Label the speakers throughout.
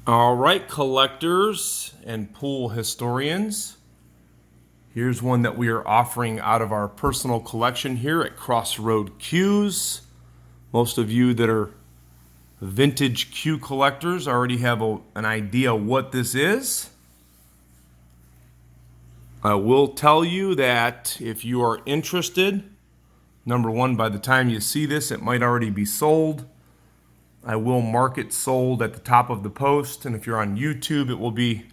Speaker 1: All right, collectors and pool historians. Here's one that we are offering out of our personal collection here at Crossroad Cues. Most of you that are vintage cue collectors already have an idea what this is. I will tell you that if you are interested, number one, by the time you see this, it might already be sold. I will mark it sold at the top of the post, and if you're on YouTube, it will be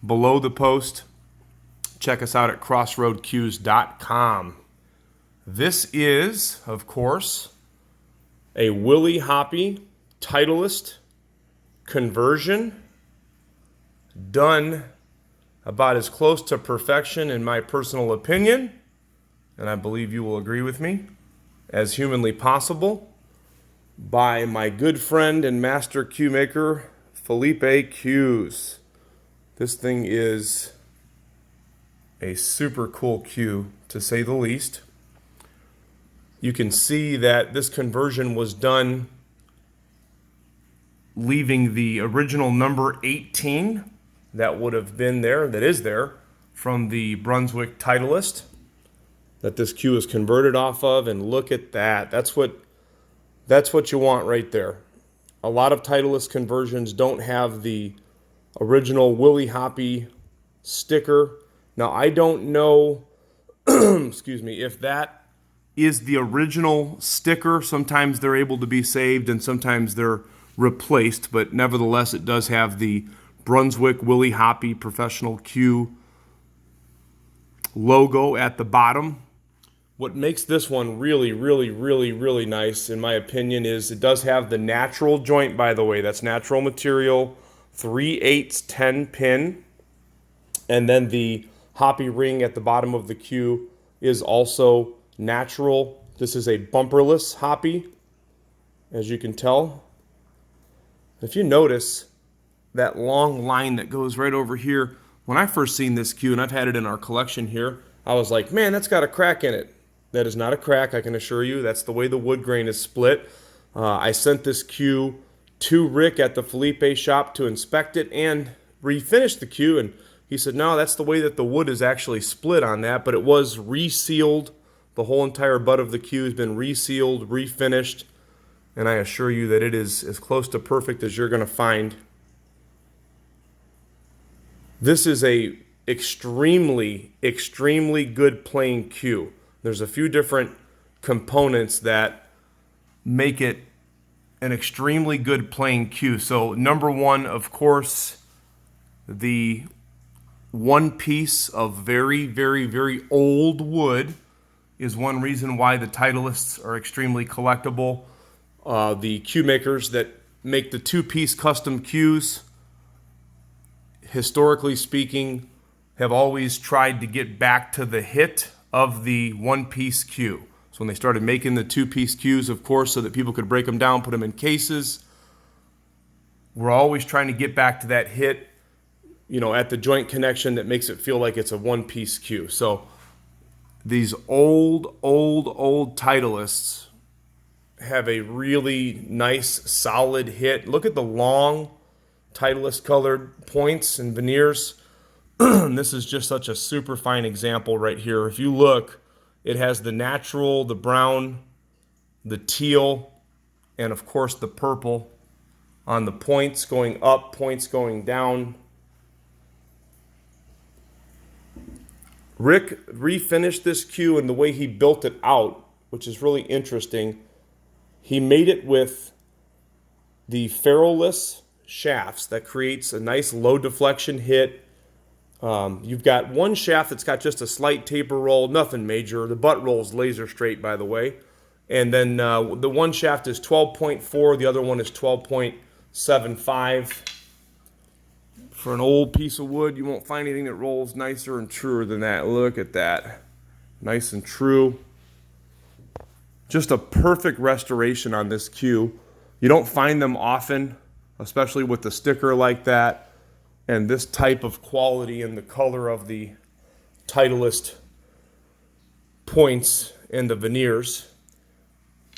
Speaker 1: below the post. Check us out at crossroadcues.com. This is, of course, a Willie Hoppe Titleist conversion, done about as close to perfection, in my personal opinion, and I believe you will agree with me, as humanly possible, by my good friend and master cue maker, Phillippi Cues. This thing is a super cool cue, to say the least. You can see that this conversion was done leaving the original number 18 that would have been there, that is there, from the Brunswick Titleist that this cue is converted off of. And look at that. That's what you want right there. A lot of Titleist conversions don't have the original Willie Hoppe sticker. Now, I don't know, excuse me, if that is the original sticker. Sometimes they're able to be saved and sometimes they're replaced, but nevertheless, it does have the Brunswick Willie Hoppe professional cue logo at the bottom. What makes this one really, really, really, really nice, in my opinion, is it does have the natural joint, by the way. That's natural material, 3/8 10 pin. And then the Hoppe ring at the bottom of the cue is also natural. This is a bumperless Hoppe, as you can tell. If you notice that long line that goes right over here, when I first seen this cue, and I've had it in our collection here, I was like, man, that's got a crack in it. That is not a crack, I can assure you. That's the way the wood grain is split. I sent this cue to Rick at the Phillippi shop to inspect it and refinish the cue, and he said, no, that's the way that the wood is actually split on that, but it was resealed. The whole entire butt of the cue has been resealed, refinished, and I assure you that it is as close to perfect as you're going to find. This is a extremely, extremely good playing cue. There's a few different components that make it an extremely good playing cue. So number one, of course, the one piece of very, very, very old wood is one reason why the Titleists are extremely collectible. The cue makers that make the two-piece custom cues, historically speaking, have always tried to get back to the hit of the one-piece cue. So when they started making the two-piece cues, of course, so that people could break them down, put them in cases, we're always trying to get back to that hit, at the joint connection that makes it feel like it's a one-piece cue. So these old Titleists have a really nice, solid hit. Look at the long Titleist colored points and veneers. This is just such a super fine example right here. If you look, it has the natural, the brown, the teal, and of course the purple on the points going up, points going down. Rick refinished this cue, and the way he built it out, which is really interesting, he made it with the Ferrules shafts that creates a nice low deflection hit. You've got one shaft that's got just a slight taper roll, nothing major. The butt roll's laser straight, by the way. And then the one shaft is 12.4, the other one is 12.75. For an old piece of wood, you won't find anything that rolls nicer and truer than that. Look at that. Nice and true. Just a perfect restoration on this cue. You don't find them often, especially with the sticker like that and this type of quality and the color of the Titleist points and the veneers.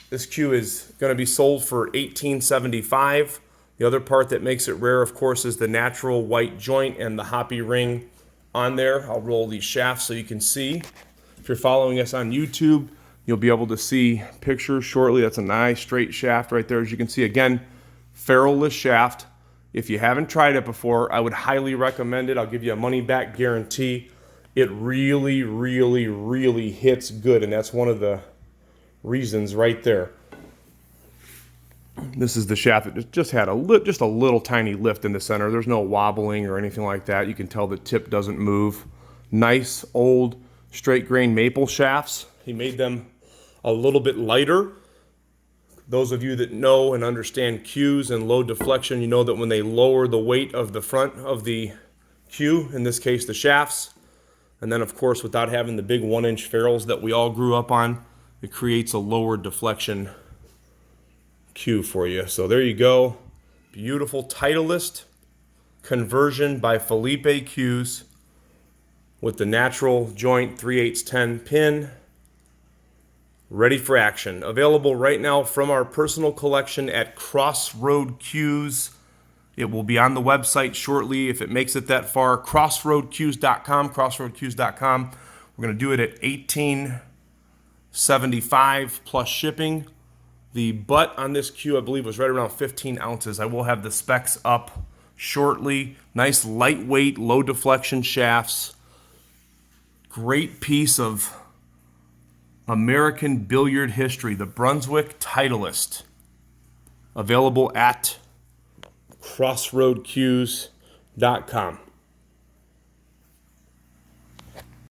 Speaker 1: This cue is going to be sold for $18.75. The other part that makes it rare, of course, is the natural white joint and the Hoppe ring on there. I'll roll these shafts so you can see. If you're following us on YouTube, you'll be able to see pictures shortly. That's a nice straight shaft right there. As you can see, again, ferruleless shaft. If you haven't tried it before, I would highly recommend it. I'll give you a money-back guarantee. It really, really, really hits good, and that's one of the reasons right there. This is the shaft that just had just a little tiny lift in the center. There's no wobbling or anything like that. You can tell the tip doesn't move. Nice old straight grain maple shafts. He made them a little bit lighter. Those of you that know and understand cues and low deflection, you know that when they lower the weight of the front of the cue, in this case the shafts, and then of course without having the big 1-inch ferrules that we all grew up on, it creates a lower deflection cue for you. So there you go. Beautiful Titleist conversion by Phillippi cues with the natural joint 3/8-10 pin. Ready for action. Available right now from our personal collection at Crossroad Cues. It will be on the website shortly if it makes it that far. Crossroadcues.com, crossroadcues.com. We're going to do it at $18.75 plus shipping. The butt on this cue, I believe, was right around 15 ounces. I will have the specs up shortly. Nice lightweight, low deflection shafts. Great piece of American billiard history, the Brunswick Titleist. Available at crossroadcues.com.